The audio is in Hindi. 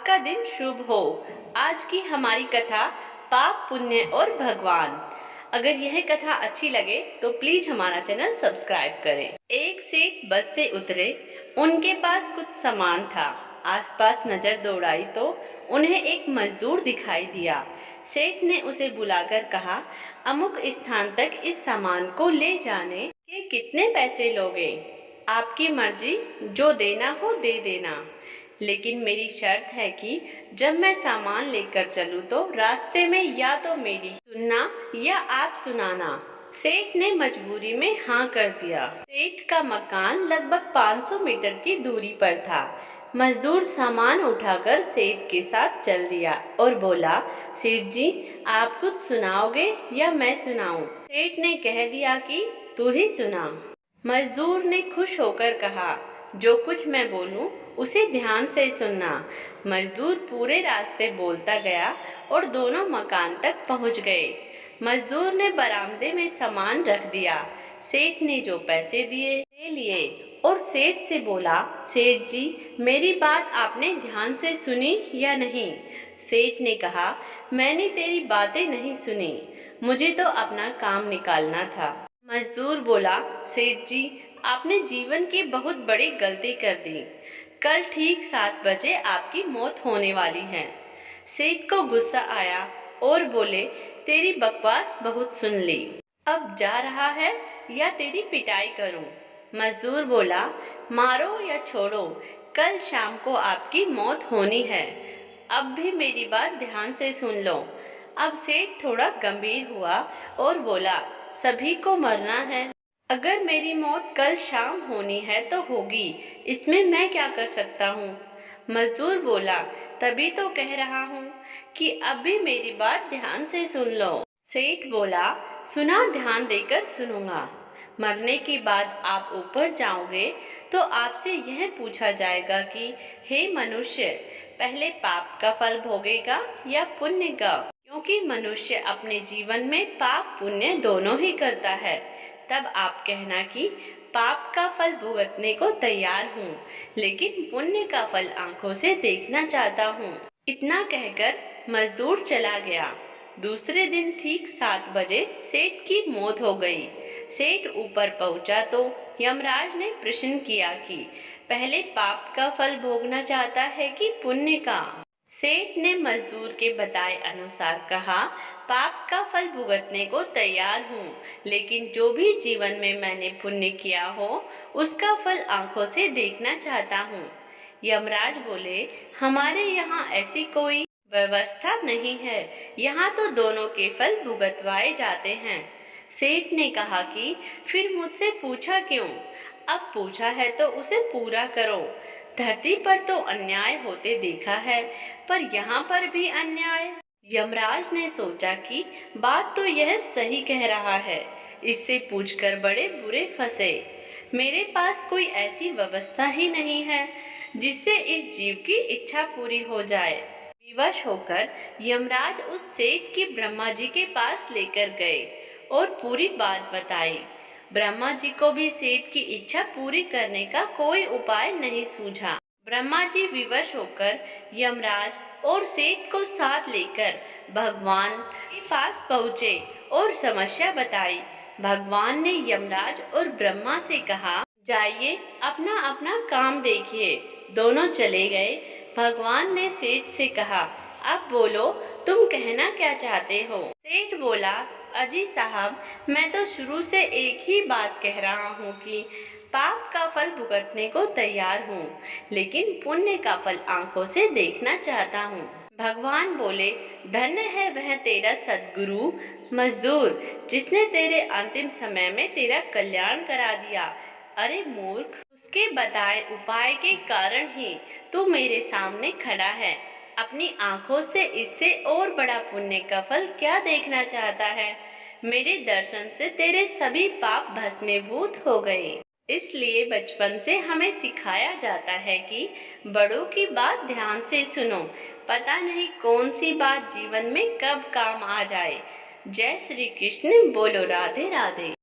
आपका दिन शुभ हो। आज की हमारी कथा पाप पुण्य और भगवान। अगर यह कथा अच्छी लगे तो प्लीज हमारा चैनल सब्सक्राइब करें। एक सेठ बस से उतरे, उनके पास कुछ सामान था। आसपास नजर दौड़ाई तो उन्हें एक मजदूर दिखाई दिया। सेठ ने उसे बुलाकर कहा, अमुक स्थान तक इस सामान को ले जाने के कितने पैसे लोगे? आपकी मर्जी, जो देना हो दे देना, लेकिन मेरी शर्त है कि जब मैं सामान लेकर चलूं तो रास्ते में या तो मेरी सुनना या आप सुनाना। सेठ ने मजबूरी में हाँ कर दिया। सेठ का मकान लगभग 500 मीटर की दूरी पर था। मजदूर सामान उठाकर सेठ के साथ चल दिया और बोला, सेठ जी, आप कुछ सुनाओगे या मैं सुनाऊं? सेठ ने कह दिया कि तू ही सुना। मजदूर ने खुश होकर कहा, जो कुछ मैं बोलूं उसे ध्यान से सुनना। मजदूर पूरे रास्ते बोलता गया और दोनों मकान तक पहुंच गए। मजदूर ने बरामदे में सामान रख दिया। सेठ ने जो पैसे दिए ले लिए और सेठ से बोला, सेठ जी, मेरी बात आपने ध्यान से सुनी या नहीं? सेठ ने कहा, मैंने तेरी बातें नहीं सुनी, मुझे तो अपना काम निकालना था। मजदूर बोला, सेठ जी, आपने जीवन की बहुत बड़ी गलती कर दी। कल ठीक 7 बजे आपकी मौत होने वाली है। सेठ को गुस्सा आया और बोले, तेरी बकवास बहुत सुन ली, अब जा रहा है या तेरी पिटाई करूं? मजदूर बोला, मारो या छोड़ो, कल शाम को आपकी मौत होनी है। अब भी मेरी बात ध्यान से सुन लो। अब सेठ थोड़ा गंभीर हुआ और बोला, सभी को मरना है। अगर मेरी मौत कल शाम होनी है तो होगी, इसमें मैं क्या कर सकता हूँ? मजदूर बोला, तभी तो कह रहा हूँ कि अब भी मेरी बात ध्यान से सुन लो। सेठ बोला, सुना, ध्यान देकर सुनूंगा। मरने के बाद आप ऊपर जाओगे तो आपसे यह पूछा जाएगा कि हे मनुष्य, पहले पाप का फल भोगेगा या पुण्य का? क्योंकि मनुष्य अपने जीवन में पाप पुण्य दोनों ही करता है। तब आप कहना कि पाप का फल भुगतने को तैयार हूँ, लेकिन पुण्य का फल आंखों से देखना चाहता हूँ। इतना कहकर मजदूर चला गया। दूसरे दिन ठीक 7 बजे सेठ की मौत हो गई। सेठ ऊपर पहुंचा तो यमराज ने प्रश्न किया कि पहले पाप का फल भोगना चाहता है कि पुण्य का? सेठ ने मजदूर के बताए अनुसार कहा, पाप का फल भुगतने को तैयार हूँ, लेकिन जो भी जीवन में मैंने पुण्य किया हो उसका फल आंखों से देखना चाहता हूँ। यमराज बोले, हमारे यहाँ ऐसी कोई व्यवस्था नहीं है, यहाँ तो दोनों के फल भुगतवाए जाते हैं। सेठ ने कहा कि फिर मुझसे पूछा क्यों? अब पूछा है तो उसे पूरा करो। धरती पर तो अन्याय होते देखा है, पर यहाँ पर भी अन्याय? यमराज ने सोचा कि बात तो यह सही कह रहा है, इससे पूछकर बड़े बुरे फंसे। मेरे पास कोई ऐसी व्यवस्था ही नहीं है जिससे इस जीव की इच्छा पूरी हो जाए। विवश होकर यमराज उस सेठ की ब्रह्मा जी के पास लेकर गए और पूरी बात बताई। ब्रह्मा जी को भी सेठ की इच्छा पूरी करने का कोई उपाय नहीं सूझा। ब्रह्मा जी विवश होकर यमराज और सेठ को साथ लेकर भगवान के पास पहुँचे और समस्या बताई। भगवान ने यमराज और ब्रह्मा से कहा, जाइए अपना अपना काम देखिए। दोनों चले गए। भगवान ने सेठ से कहा, अब बोलो, तुम कहना क्या चाहते हो? सेठ बोला, अजी साहब, मैं तो शुरू से एक ही बात कह रहा हूँ कि पाप का फल भुगतने को तैयार हूँ, लेकिन पुण्य का फल आंखों से देखना चाहता हूँ। भगवान बोले, धन्य है वह तेरा सद्गुरु मजदूर, जिसने तेरे अंतिम समय में तेरा कल्याण करा दिया। अरे मूर्ख, उसके बताए उपाय के कारण ही तू मेरे सामने खड़ा है। अपनी आंखों से इससे और बड़ा पुण्य का फल क्या देखना चाहता है? मेरे दर्शन से तेरे सभी पाप भस्मीभूत हो गए। इसलिए बचपन से हमें सिखाया जाता है कि बड़ों की बात ध्यान से सुनो, पता नहीं कौन सी बात जीवन में कब काम आ जाए। जय श्री कृष्ण, बोलो राधे राधे।